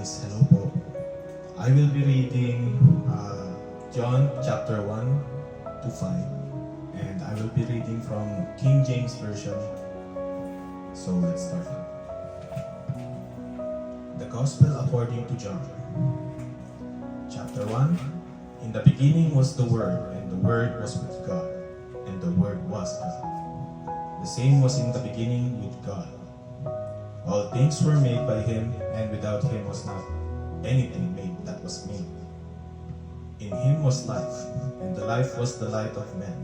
guys, hello po. I will be reading John chapter 1 to 5, and I will be reading from King James Version. So let's start. The Gospel according to John. Chapter 1. In the beginning was the Word, and the Word was with God, and the Word was God. The same was in the beginning with God. All things were made by Him, and without Him was not anything made that was made. In Him was life, and the life was the light of men.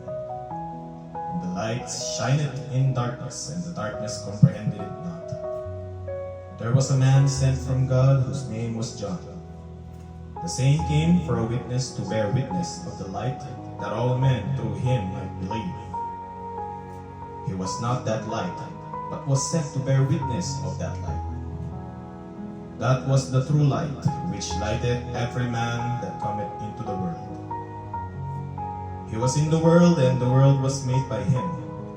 And the light shineth in darkness, and the darkness comprehended it not. There was a man sent from God, whose name was John. The same came for a witness, to bear witness of the light, that all men through him might believe. He was not that light, but was sent to bear witness of that light. That was the true light, which lighteth every man that cometh into the world. He was in the world, and the world was made by him,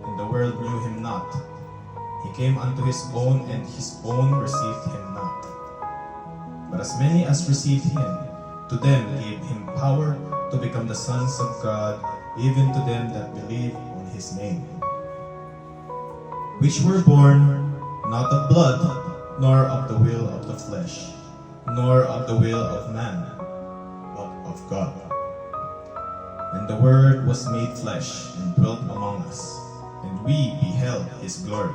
and the world knew him not. He came unto his own, and his own received him not. But as many as received him, to them gave him power to become the sons of God, even to them that believe on his name, which were born not of blood, nor of the will of the flesh, nor of the will of man, but of God. And the Word was made flesh, and dwelt among us, and we beheld his glory,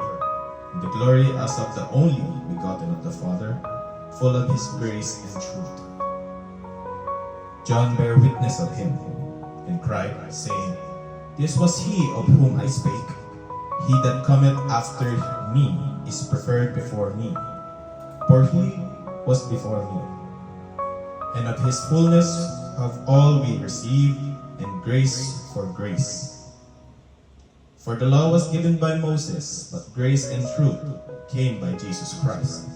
the glory as of the only begotten of the Father, full of his grace and truth. John bare witness of him, and cried, saying, This was he of whom I spake. He that cometh after me is preferred before me, for he was before me. And of his fullness have all we received, and grace for grace. For the law was given by Moses, but grace and truth came by Jesus Christ.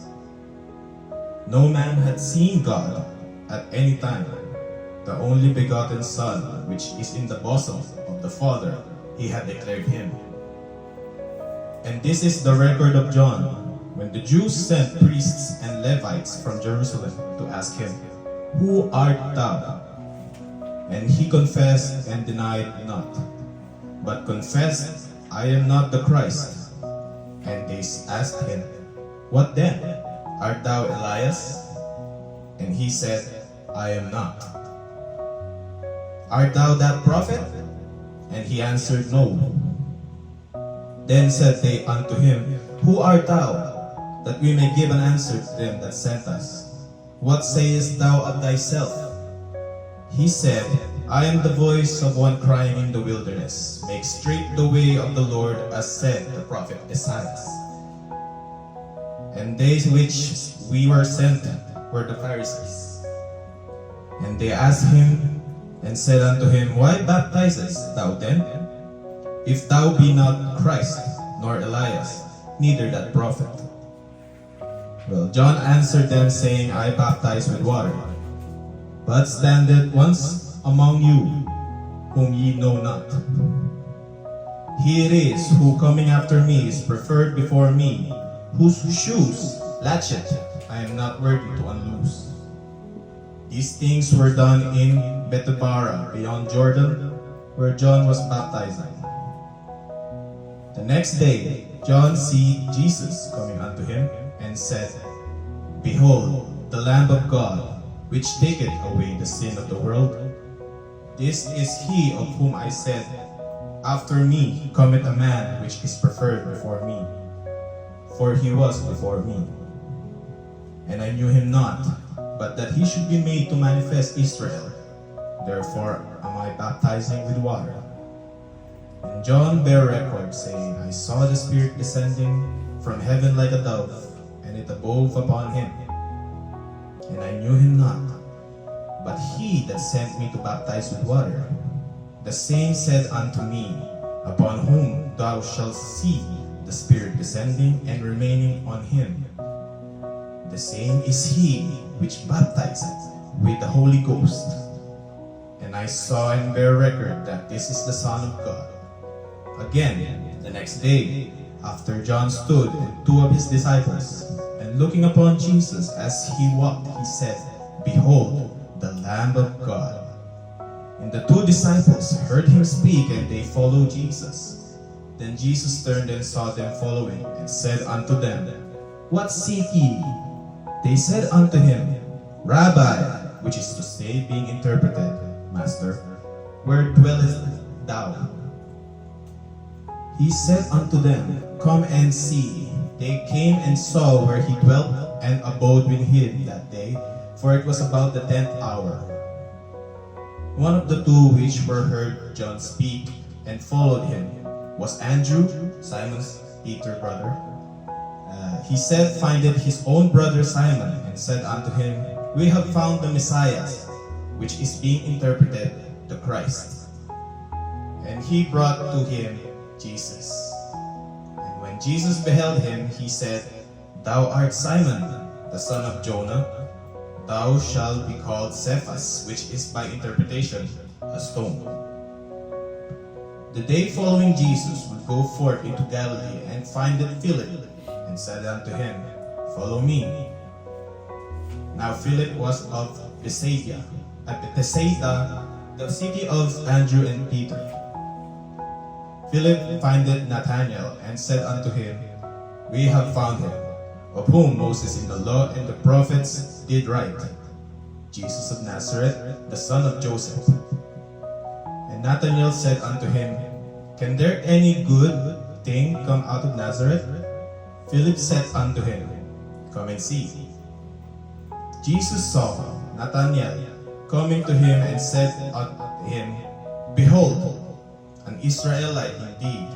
No man had seen God at any time. The only begotten Son, which is in the bosom of the Father, he had declared him. And this is the record of John, when the Jews sent priests and Levites from Jerusalem to ask him, Who art thou? And he confessed and denied not, but confessed, I am not the Christ. And they asked him, What then? Art thou Elias? And he said, I am not. Art thou that prophet? And he answered, No. Then said they unto him, Who art thou, that we may give an answer to them that sent us? What sayest thou of thyself? He said, I am the voice of one crying in the wilderness, Make straight the way of the Lord, as said the prophet Isaiah. And they which we were sent were the Pharisees. And they asked him, and said unto him, Why baptizest thou then? If thou be not Christ, nor Elias, neither that prophet. Well, John answered them, saying, I baptize with water. But standeth once among you, whom ye know not. He it is, who coming after me is preferred before me, whose shoes latchet I am not worthy to unloose. These things were done in Bethabara, beyond Jordan, where John was baptizing. The next day, John see Jesus coming unto him, and said, Behold, the Lamb of God, which taketh away the sin of the world. This is he of whom I said, After me cometh a man which is preferred before me, for he was before me. And I knew him not, but that he should be made to manifest Israel. Therefore am I baptizing with water. And John bare record, saying, I saw the Spirit descending from heaven like a dove, and it abode upon him. And I knew him not, but he that sent me to baptize with water, the same said unto me, Upon whom thou shalt see the Spirit descending and remaining on him, the same is he which baptizeth with the Holy Ghost. And I saw and bear record that this is the Son of God. Again, the next day, after John stood and two of his disciples, and And looking upon Jesus as he walked, he said, "Behold, the Lamb of God." And the two disciples heard him speak, and they followed Jesus. Then Jesus turned and saw them following, and said unto them, "What seek ye?" They said unto him, "Rabbi," which is to say, being interpreted, Master, "where dwellest thou?" He said unto them, "Come and see." They came and saw where he dwelt, and abode with him that day, for it was about the 10th hour. One of the two which were heard John speak, and followed him, was Andrew, Simon's Peter's brother. He said, findeth his own brother Simon, and said unto him, "We have found the Messiah," which is being interpreted, the Christ. And he brought to him Jesus. And when Jesus beheld him, he said, "Thou art Simon, the son of Jonah. Thou shalt be called Cephas," which is by interpretation, a stone. The day following, Jesus would go forth into Galilee, and findeth Philip, and said unto him, "Follow me." Now Philip was of Bethsaida, the city of Andrew and Peter. Philip findeth Nathanael, and said unto him, "We have found him, of whom Moses in the law and the prophets did write, Jesus of Nazareth, the son of Joseph." And Nathanael said unto him, "Can there any good thing come out of Nazareth?" Philip said unto him, "Come and see." Jesus saw Nathanael coming to him, and said unto him, "Behold, an Israelite indeed,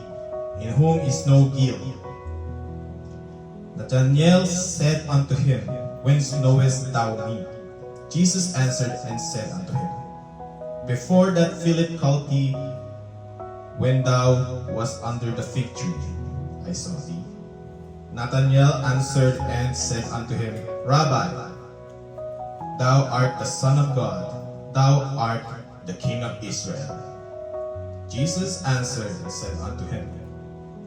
in whom is no guilt." Nathanael said unto him, "Whence knowest thou me?" Jesus answered and said unto him, "Before that Philip called thee, when thou wast under the fig tree, I saw thee." Nathanael answered and said unto him, "Rabbi, thou art the Son of God, thou art the King of Israel." Jesus answered and said unto him,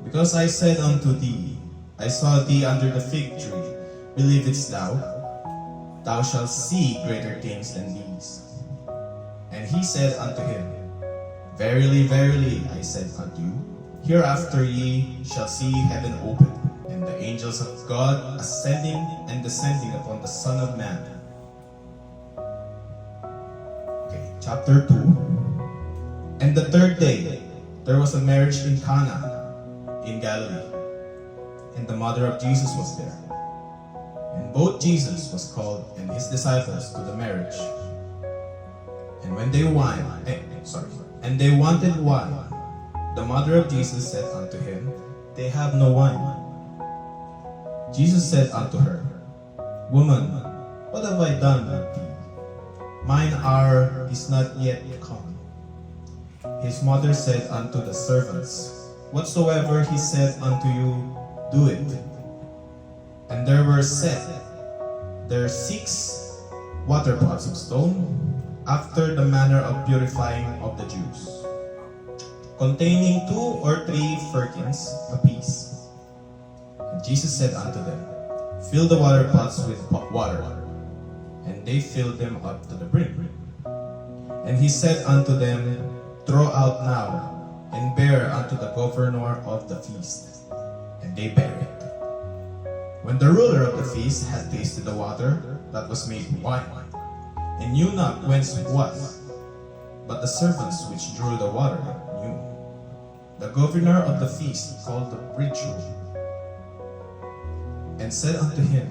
"Because I said unto thee, I saw thee under the fig tree, believest thou? Thou shalt see greater things than these." And he said unto him, "Verily, verily, I said unto you, hereafter ye shall see heaven open, and the angels of God ascending and descending upon the Son of Man." Okay, chapter 2. And the third day, there was a marriage in Cana in Galilee, and the mother of Jesus was there. And both Jesus was called and his disciples to the marriage. And when they wanted wine, the mother of Jesus said unto him, "They have no wine." Jesus said unto her, "Woman, what have I done with thee? Mine hour is not yet come." His mother said unto the servants, "Whatsoever he said unto you, do it." And there were set there 6 water pots of stone, after the manner of purifying of the Jews, containing 2 or 3 firkins apiece. And Jesus said unto them, "Fill the water pots with water." And they filled them up to the brim. And he said unto them, "Throw out now, and bear unto the governor of the feast." And they bare it. When the ruler of the feast had tasted the water that was made wine, and knew not whence it was, but the servants which drew the water knew, the governor of the feast called the bridegroom, and said unto him,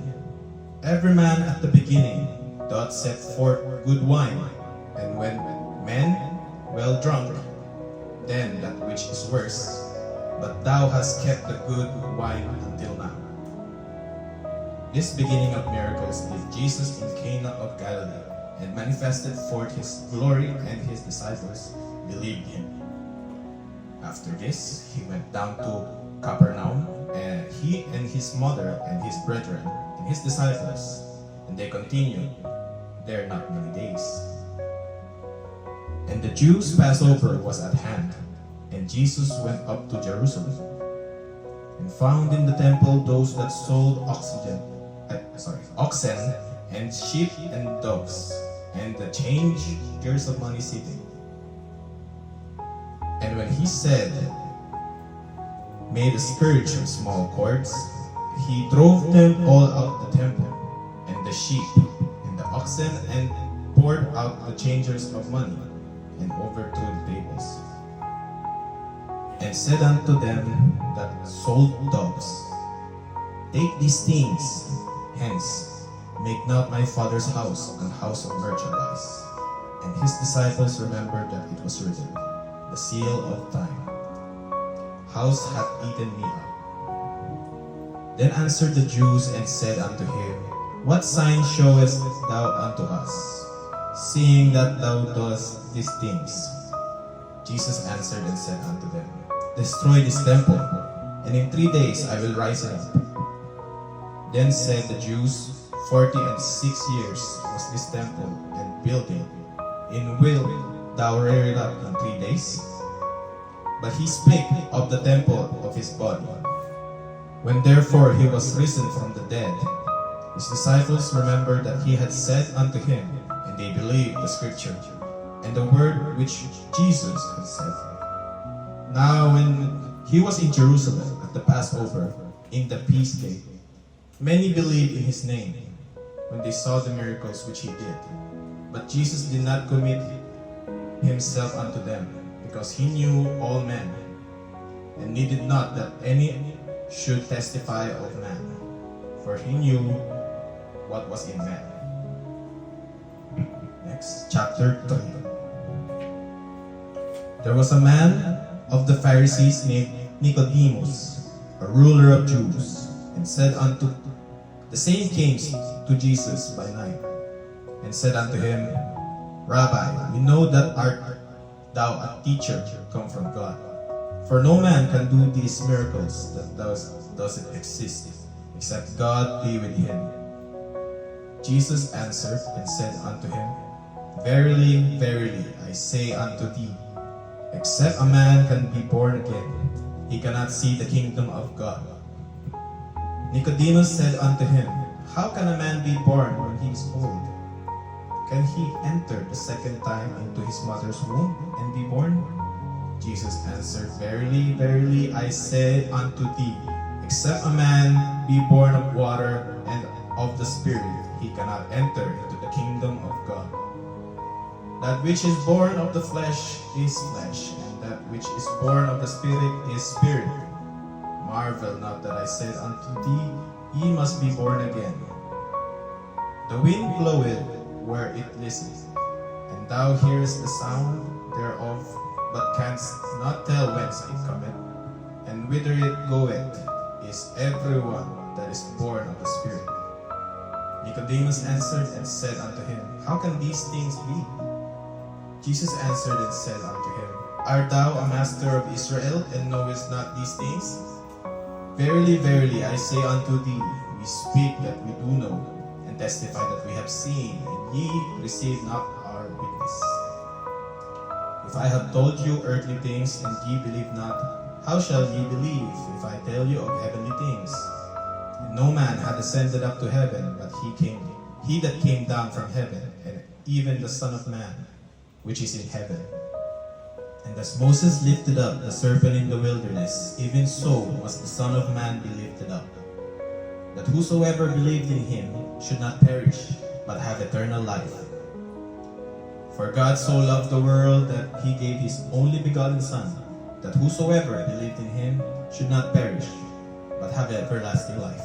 "Every man at the beginning doth set forth good wine, and when men well drunk, then that which is worse, but thou hast kept the good wine until now." This beginning of miracles did Jesus in Cana of Galilee, and manifested forth his glory, and his disciples believed him. After this, he went down to Capernaum, and he and his mother and his brethren and his disciples, and they continued there not many days. And the Jews' Passover was at hand, and Jesus went up to Jerusalem, and found in the temple those that sold oxygen oxen and sheep and doves, and the changers of money sitting. And when he said, made a scourge of small cords, he drove them all out of the temple, and the sheep and the oxen, and poured out the changers of money, and overthrew the tables. And said unto them that sold doves, take these things hence, make not my Father's house an house of merchandise. And his disciples remembered that it was written, the seal of time, house hath eaten me up. Then answered the Jews and said unto him, what sign showest thou unto us, seeing that thou doest these things? Jesus answered and said unto them, destroy this temple, and in 3 days I will rise it up. Then said the Jews, 46 years was this temple and building, and will thou rear it up in 3 days? But he spake of the temple of his body. When therefore he was risen from the dead, his disciples remembered that he had said unto him, and they believed the scripture, and the word which Jesus had said. Now when he was in Jerusalem at the Passover, in the feast day, many believed in his name, when they saw the miracles which he did. But Jesus did not commit himself unto them, because he knew all men, and needed not that any should testify of man, for he knew what was in man. Next, chapter 3. There was a man of the Pharisees named Nicodemus, a ruler of Jews, and said unto the same came to Jesus by night, and said unto him, Rabbi, we know that art thou a teacher come from God. For no man can do these miracles that doesn't exist, except God be with him. Jesus answered and said unto him, Verily, verily, I say unto thee, except a man can be born again, he cannot see the kingdom of God. Nicodemus said unto him, how can a man be born when he is old? Can he enter the second time into his mother's womb and be born? Jesus answered, Verily, verily, I say unto thee, except a man be born of water and of the Spirit, he cannot enter into the kingdom of God. That which is born of the flesh is flesh, and that which is born of the Spirit is spirit. Marvel not that I said unto thee, ye must be born again. The wind bloweth where it listeth, and thou hearest the sound thereof, but canst not tell whence it cometh, and whither it goeth. Is everyone that is born of the Spirit. Nicodemus answered and said unto him, how can these things be? Jesus answered and said unto him, art thou a master of Israel, and knowest not these things? Verily, verily, I say unto thee, we speak that we do know, and testify that we have seen, and ye receive not our witness. If I have told you earthly things, and ye believe not, how shall ye believe if I tell you of heavenly things? And no man hath ascended up to heaven, but he that came down from heaven, and even the Son of Man, which is in heaven. And as Moses lifted up the serpent in the wilderness, even so must the Son of Man be lifted up, that whosoever believed in him should not perish, but have eternal life. For God so loved the world that he gave his only begotten Son, that whosoever believed in him should not perish, but have everlasting life.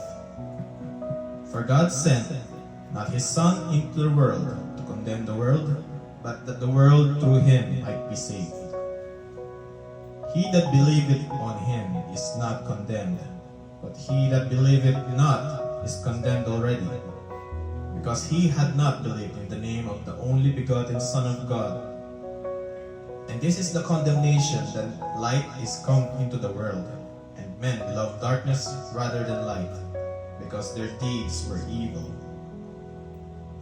For God sent not his Son into the world to condemn the world, but that the world through him might be saved. He that believeth on him is not condemned, but he that believeth not is condemned already, because he had not believed in the name of the only begotten Son of God. And this is the condemnation, that light is come into the world, and men love darkness rather than light, because their deeds were evil.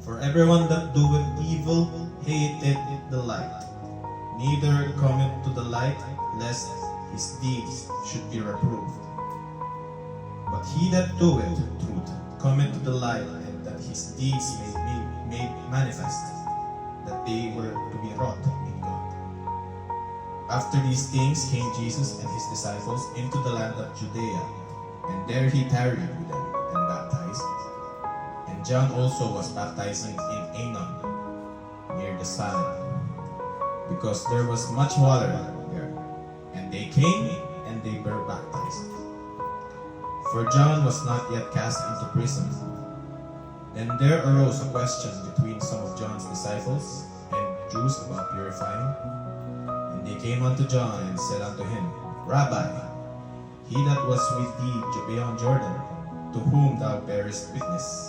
For everyone that doeth evil hateth the light, neither cometh to the light, lest his deeds should be reproved. But But he that doeth truth cometh to the light, and that his deeds may be made manifest, that they were to be wrought in God. After these things came Jesus and his disciples into the land of Judea, and there he tarried with them and baptized. And John also was baptizing in Aenon, near the Salim, because there was much water there. And they came and they were baptized. For John was not yet cast into prison. Then there arose a question between some of John's disciples and Jews about purifying. And they came unto John and said unto him, Rabbi, he that was with thee beyond Jordan, to whom thou bearest witness,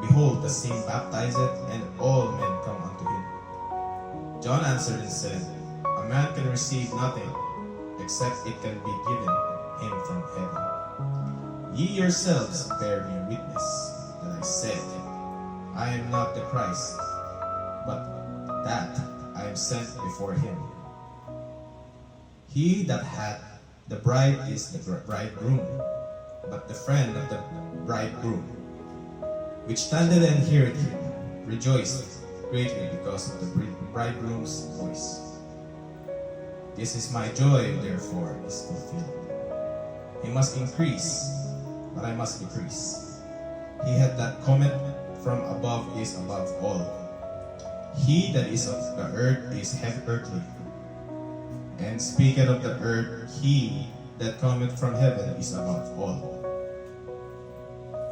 behold, the same baptizeth, and all men come unto him. John answered and said, A man can receive nothing, except it can be given him from heaven. Ye yourselves bear me witness, that I said, I am not the Christ, but that I am sent before him. He that hath the bride is the bridegroom, but the friend of the bridegroom, which standeth and heareth him, rejoiceth greatly because of the bridegroom's voice. This is my joy, therefore, is fulfilled. He must increase, but I must decrease. He that cometh from above is above all. He that is of the earth is earthly, and speaketh of the earth. He that cometh from heaven is above all.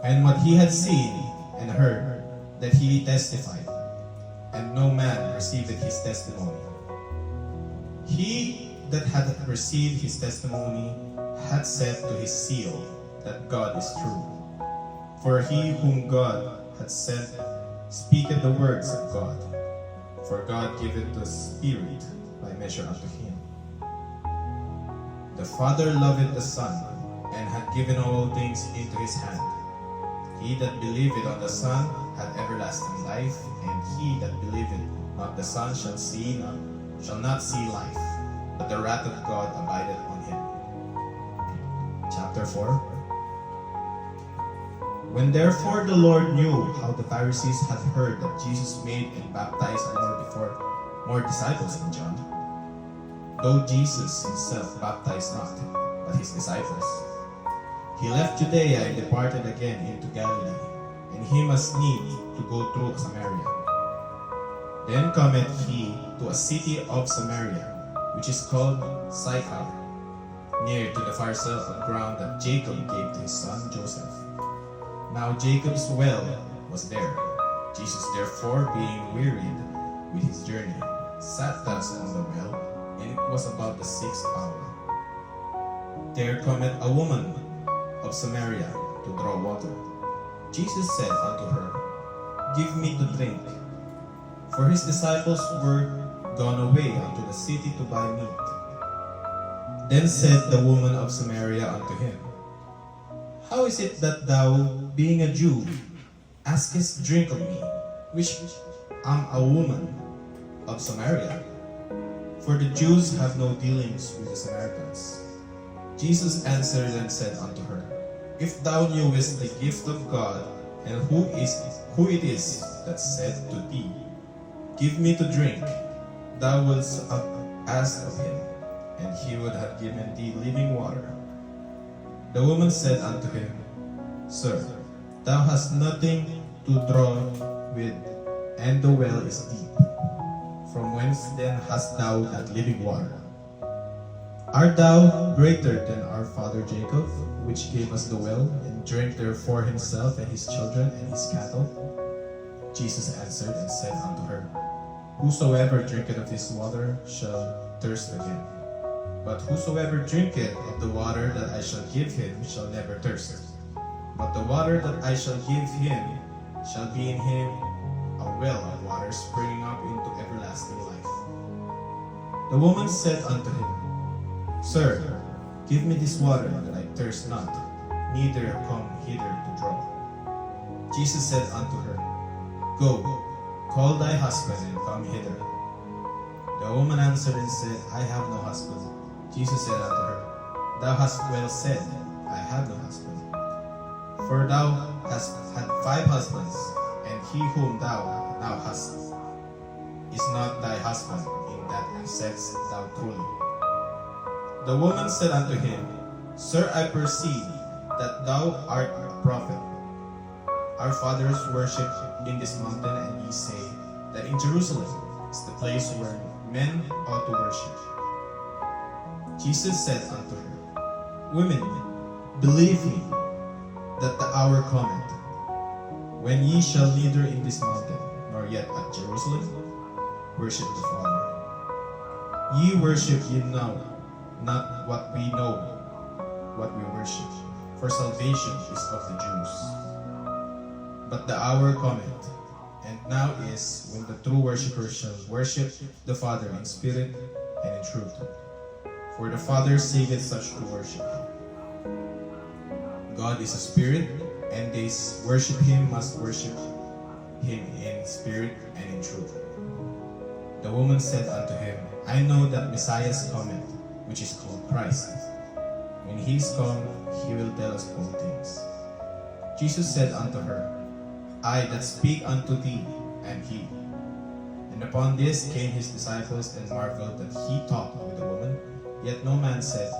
And what he had seen and heard, that he testified, and no man received his testimony. He that had received his testimony had set to his seal that God is true. For he whom God hath sent speaketh the words of God. For God giveth the Spirit by measure unto him. The Father loveth the Son, and hath given all things into his hand. He that believeth on the Son hath everlasting life, and he that believeth not the Son shall not see life, but the wrath of God abideth on him. Chapter 4. When therefore the Lord knew how the Pharisees had heard that Jesus made and baptized more disciples than John, though Jesus himself baptized not, but his disciples, he left Judea and departed again into Galilee, and he must need to go through Samaria. Then cometh he to a city of Samaria, which is called Sychar, near to the parcel of ground that Jacob gave to his son Joseph. Now Jacob's well was there. Jesus therefore, being wearied with his journey, sat thus on the well, and it was about the 6th hour. There cometh a woman of Samaria to draw water. Jesus said unto her, Give me to drink. For his disciples were gone away unto the city to buy meat. Then said the woman of Samaria unto him, How is it that thou, being a Jew, askest drink of me, which am a woman of Samaria? For the Jews have no dealings with the Samaritans. Jesus answered and said unto her, If thou knewest the gift of God, and who it is that said to thee, Give me to drink, thou wouldst have asked of him, and he would have given thee living water. The woman said unto him, Sir, thou hast nothing to draw with, and the well is deep. From whence then hast thou that living water? Art thou greater than our father Jacob, which gave us the well, and drank therefore himself and his children and his cattle? Jesus answered and said unto her, Whosoever drinketh of this water shall thirst again. But whosoever drinketh of the water that I shall give him shall never thirst. But the water that I shall give him shall be in him a well of water springing up into everlasting life. The woman said unto him, Sir, give me this water that I thirst not, neither come hither to draw. Jesus said unto her, Go, call thy husband and come hither. The woman answered and said, I have no husband. Jesus said unto her, Thou hast well said, I have no husband. For thou hast had 5 husbands, and he whom thou now hast is not thy husband, in that saidst thou truly. The woman said unto him, Sir, I perceive that thou art a prophet. Our fathers worshipped in this mountain, and ye say that in Jerusalem is the place where men ought to worship. Jesus said unto her, Women, believe me, that the hour cometh, when ye shall neither in this mountain, nor yet at Jerusalem, worship the Father. Ye worship ye now, not what we know, what we worship, for salvation is of the Jews. But the hour cometh, and now is, when the true worshippers shall worship the Father in spirit and in truth. For the Father saveth such to worship him. God is a spirit, and they worship him must worship him in spirit and in truth. The woman said unto him, I know that Messiah cometh, which is called Christ. When he is come, he will tell us all things. Jesus said unto her, I that speak unto thee am he. And upon this came his disciples, and marveled that he talked with the woman. Yet no man said,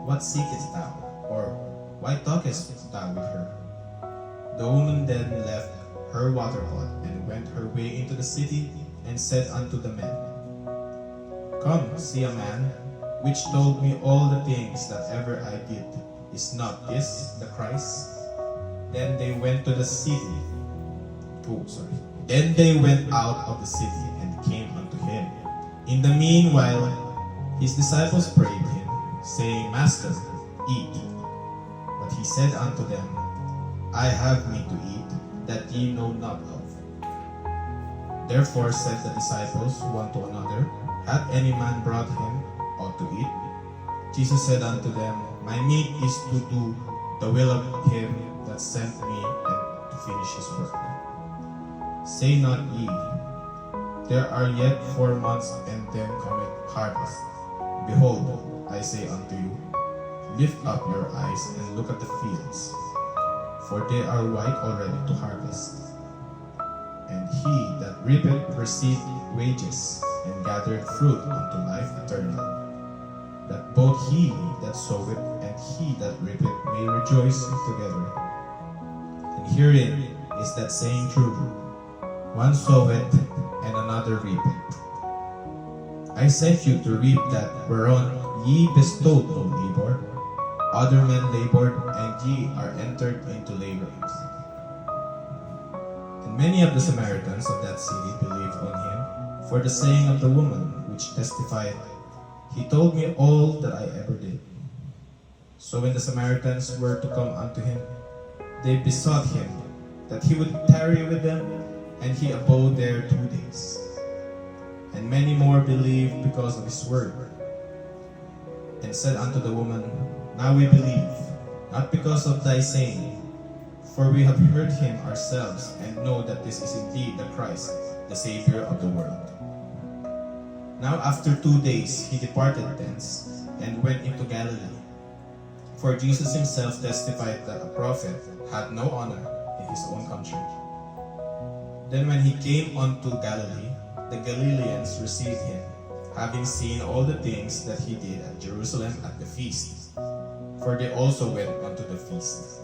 What seekest thou? Or, Why talkest thou with her? The woman then left her water pot, and went her way into the city, and said unto the men, Come, see a man, which told me all the things that ever I did. Is not this the Christ? Then they went to the city. Then they went out of the city, and came unto him. In the meanwhile, his disciples prayed him, saying, Master, eat. But he said unto them, I have meat to eat, that ye know not of. Therefore said the disciples one to another, Hath any man brought him aught to eat? Jesus said unto them, My meat is to do the will of him that sent me, and to finish his work. Say not ye, There are yet 4 months, and then cometh harvest. Behold, I say unto you, Lift up your eyes, and look at the fields, for they are white already to harvest. And he that reapeth receiveth wages, and gathereth fruit unto life eternal, that both he that soweth and he that reapeth may rejoice together. And herein is that saying true, One soweth, and another reapeth. I sent you to reap that whereon ye bestowed no labor. Other men labored, and ye are entered into laborings. And many of the Samaritans of that city believed on him, for the saying of the woman, which testified, He told me all that I ever did. So when the Samaritans were to come unto him, they besought him that he would tarry with them, and he abode there 2 days. And many more believed because of his word, and said unto the woman, Now we believe, not because of thy saying, for we have heard him ourselves, and know that this is indeed the Christ, the Savior of the world. Now after 2 days he departed thence, and went into Galilee. For Jesus himself testified that a prophet had no honor in his own country. Then when he came unto Galilee, the Galileans received him, having seen all the things that he did at Jerusalem at the feast, for they also went unto the feast.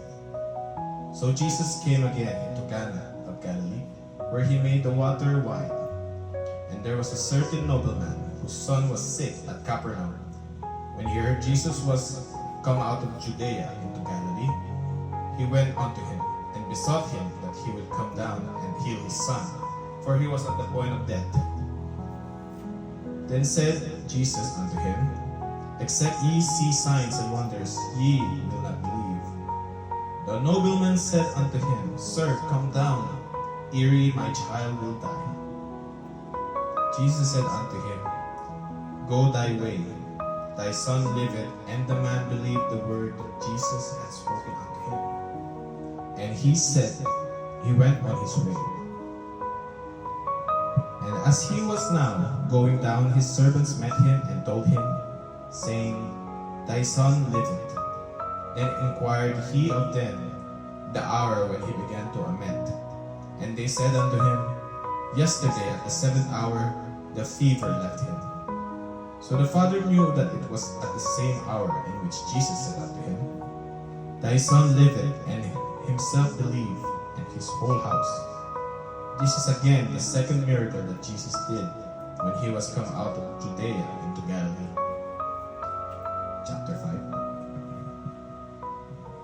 So Jesus came again into Cana of Galilee, where he made the water wine. And there was a certain nobleman, whose son was sick at Capernaum. When he heard Jesus was come out of Judea into Galilee, he went unto him, and besought him that he would come down and heal his son, for he was at the point of death. Then said Jesus unto him, Except ye see signs and wonders, ye will not believe. The nobleman said unto him, Sir, come down, ere my child will die. Jesus said unto him, Go thy way, thy son liveth. And the man believed the word that Jesus had spoken unto him. And he said, he went on his way. And as he was now going down, his servants met him and told him, saying, Thy son liveth. Then inquired he of them, the hour when he began to lament. And they said unto him, Yesterday at the 7th hour the fever left him. So the father knew that it was at the same hour in which Jesus said unto him, Thy son liveth, and himself believed, and his whole house. This is again the second miracle that Jesus did when he was come out of Judea into Galilee. Chapter 5.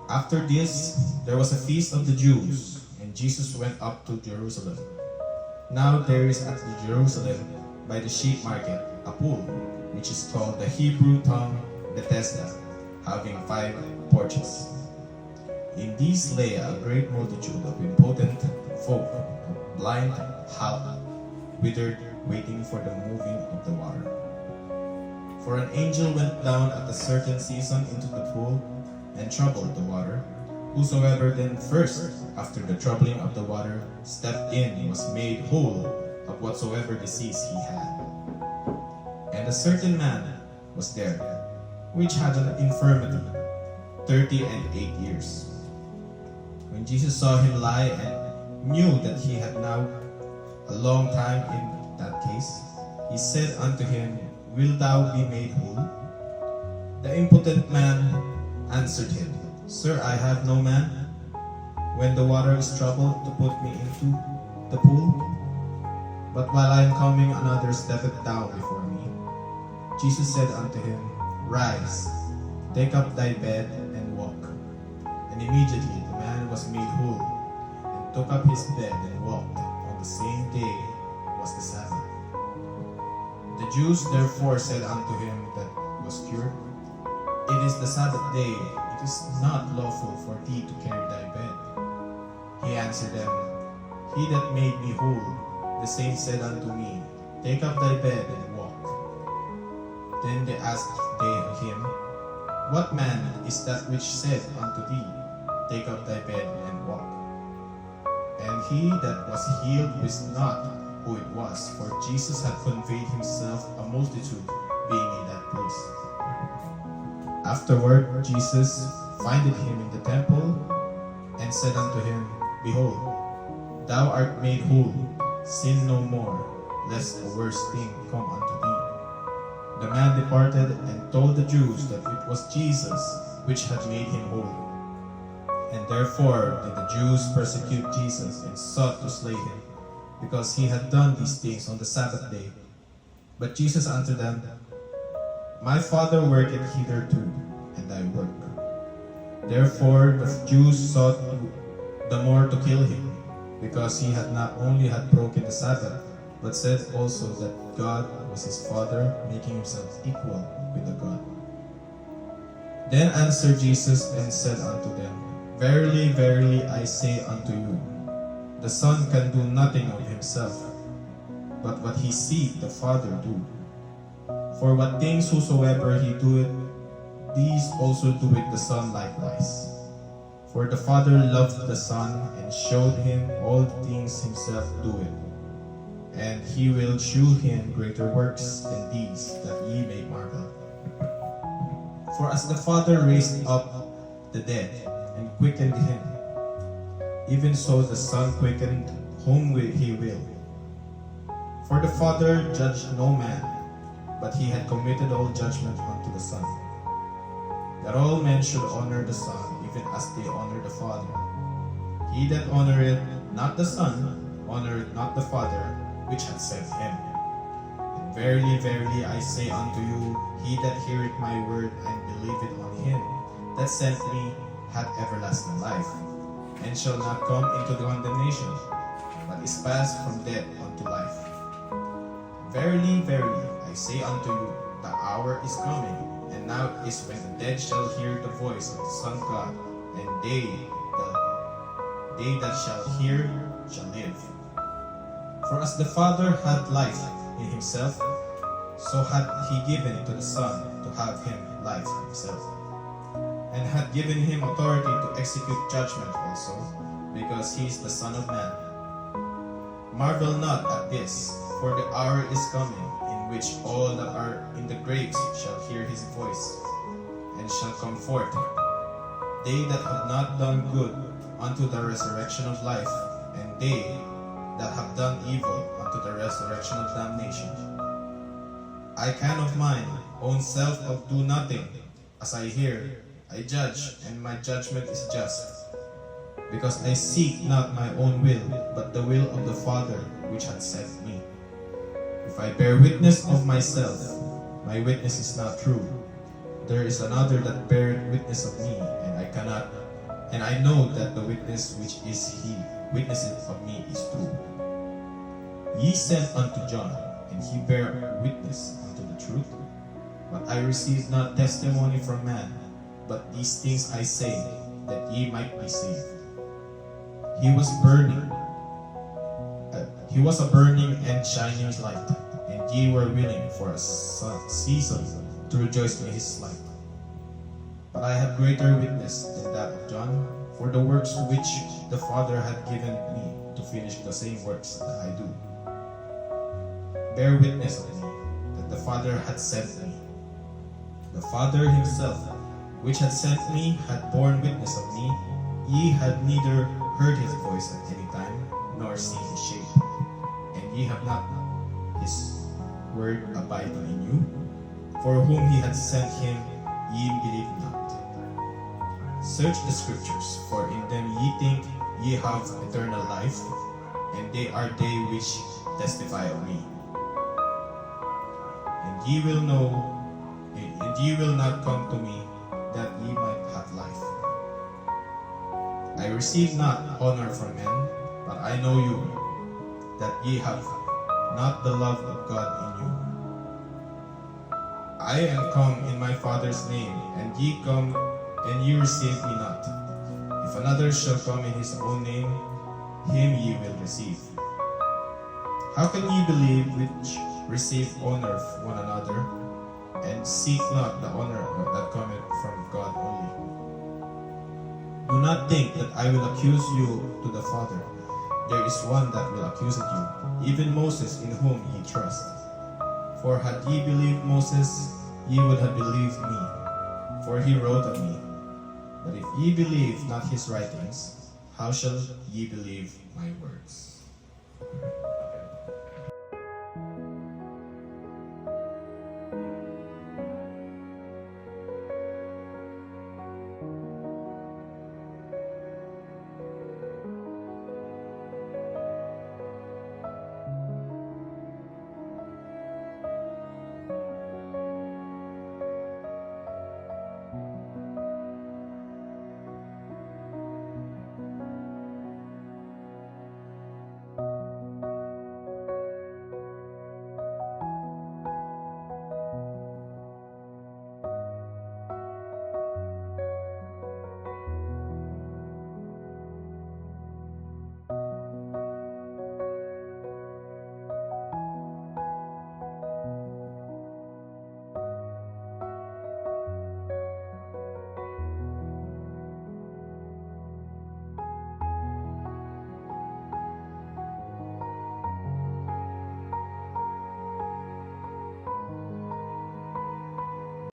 After this, there was a feast of the Jews, and Jesus went up to Jerusalem. Now there is at Jerusalem, by the sheep market, a pool, which is called the Hebrew tongue Bethesda, having 5 porches. In these lay a great multitude of impotent folk, blind, halt, withered, waiting for the moving of the water. For an angel went down at a certain season into the pool, and troubled the water. Whosoever then first, after the troubling of the water, stepped in was made whole of whatsoever disease he had. And a certain man was there, which had an infirmity 38 years. When Jesus saw him lie and knew that he had now a long time in that case, he said unto him, Wilt thou be made whole? The impotent man answered him, Sir, I have no man, when the water is troubled, to put me into the pool. But while I am coming, another steppeth down before me. Jesus said unto him, Rise, take up thy bed, and walk. And immediately the man was made whole, and took up his bed and walked. On the same day was the Sabbath. The Jews therefore said unto him that was cured, It is the Sabbath day, it is not lawful for thee to carry thy bed. He answered them, He that made me whole, the same said unto me, Take up thy bed and walk. Then they asked him, What man is that which said unto thee, Take up thy bed and walk? And he that was healed wist not who it was, for Jesus had conveyed himself a multitude being in that place. Afterward, Jesus findeth him in the temple, and said unto him, Behold, thou art made whole, sin no more, lest a worse thing come unto thee. The man departed and told the Jews that it was Jesus which had made him whole. And therefore did the Jews persecute Jesus and sought to slay him, because he had done these things on the Sabbath day. But Jesus answered them, My Father worketh hitherto, and I work. Therefore the Jews sought the more to kill him, because he had not only had broken the Sabbath, but said also that God was his Father, making himself equal with the God. Then answered Jesus and said unto them, Verily, verily, I say unto you, the Son can do nothing of himself, but what he seeth the Father do. For what things whosoever he doeth, these also doeth the Son likewise. For the Father loved the Son, and showed him all the things himself doeth. And he will shew him greater works than these, that ye may marvel. For as the Father raised up the dead, and quickened him, even so the Son quickened whom he will. For the Father judged no man, but he had committed all judgment unto the Son, that all men should honor the Son, even as they honor the Father. He that honoreth not the Son, honoreth not the Father, which hath sent him. And verily, verily, I say unto you, he that heareth my word and believeth on him that sent me hath everlasting life, and shall not come into the condemnation, but is passed from death unto life. Verily, verily, I say unto you, the hour is coming, and now is when the dead shall hear the voice of the Son of God, and they that shall hear shall live. For as the Father hath life in himself, so hath he given to the Son to have him life himself, and hath given him authority to execute judgment also, because he is the Son of Man. Marvel not at this, for the hour is coming, in which all that are in the graves shall hear his voice, and shall come forth, they that have not done good unto the resurrection of life, and they that have done evil unto the resurrection of damnation. I can of mine own self do nothing. As I hear, I judge, and my judgment is just. Because I seek not my own will, but the will of the Father which hath sent me. If I bear witness of myself, my witness is not true. There is another that beareth witness of me, and I know that the witness which is he witnesseth of me is true. Ye sent unto John, and he bare witness unto the truth. But I received not testimony from man, but these things I say, that ye might be saved. He was a burning and shining light, and ye were willing for a season to rejoice in his light. But I have greater witness than that of John, for the works which the Father hath given me to finish the same works that I do. Bear witness of me, that the Father hath sent me. The Father himself, which hath sent me, hath borne witness of me. Ye had neither heard his voice at any time, nor seen his shape. And ye have not his word abiding in you. For whom he hath sent him, ye believe not. Search the scriptures, for in them ye think ye have eternal life, and they are they which testify of me. And ye will not come to me, that ye might have life. I receive not honor from men, but I know you, that ye have not the love of God in you. I am come in my Father's name, and ye come, and ye receive me not. If another shall come in his own name, him ye will receive. How can ye believe which receive honor from one another, and seek not the honor that cometh from God only? Do not think that I will accuse you to the Father. There is one that will accuse you, even Moses, in whom ye trust. For had ye believed Moses, ye would have believed me, for he wrote of me. But if ye believe not his writings, how shall ye believe my words?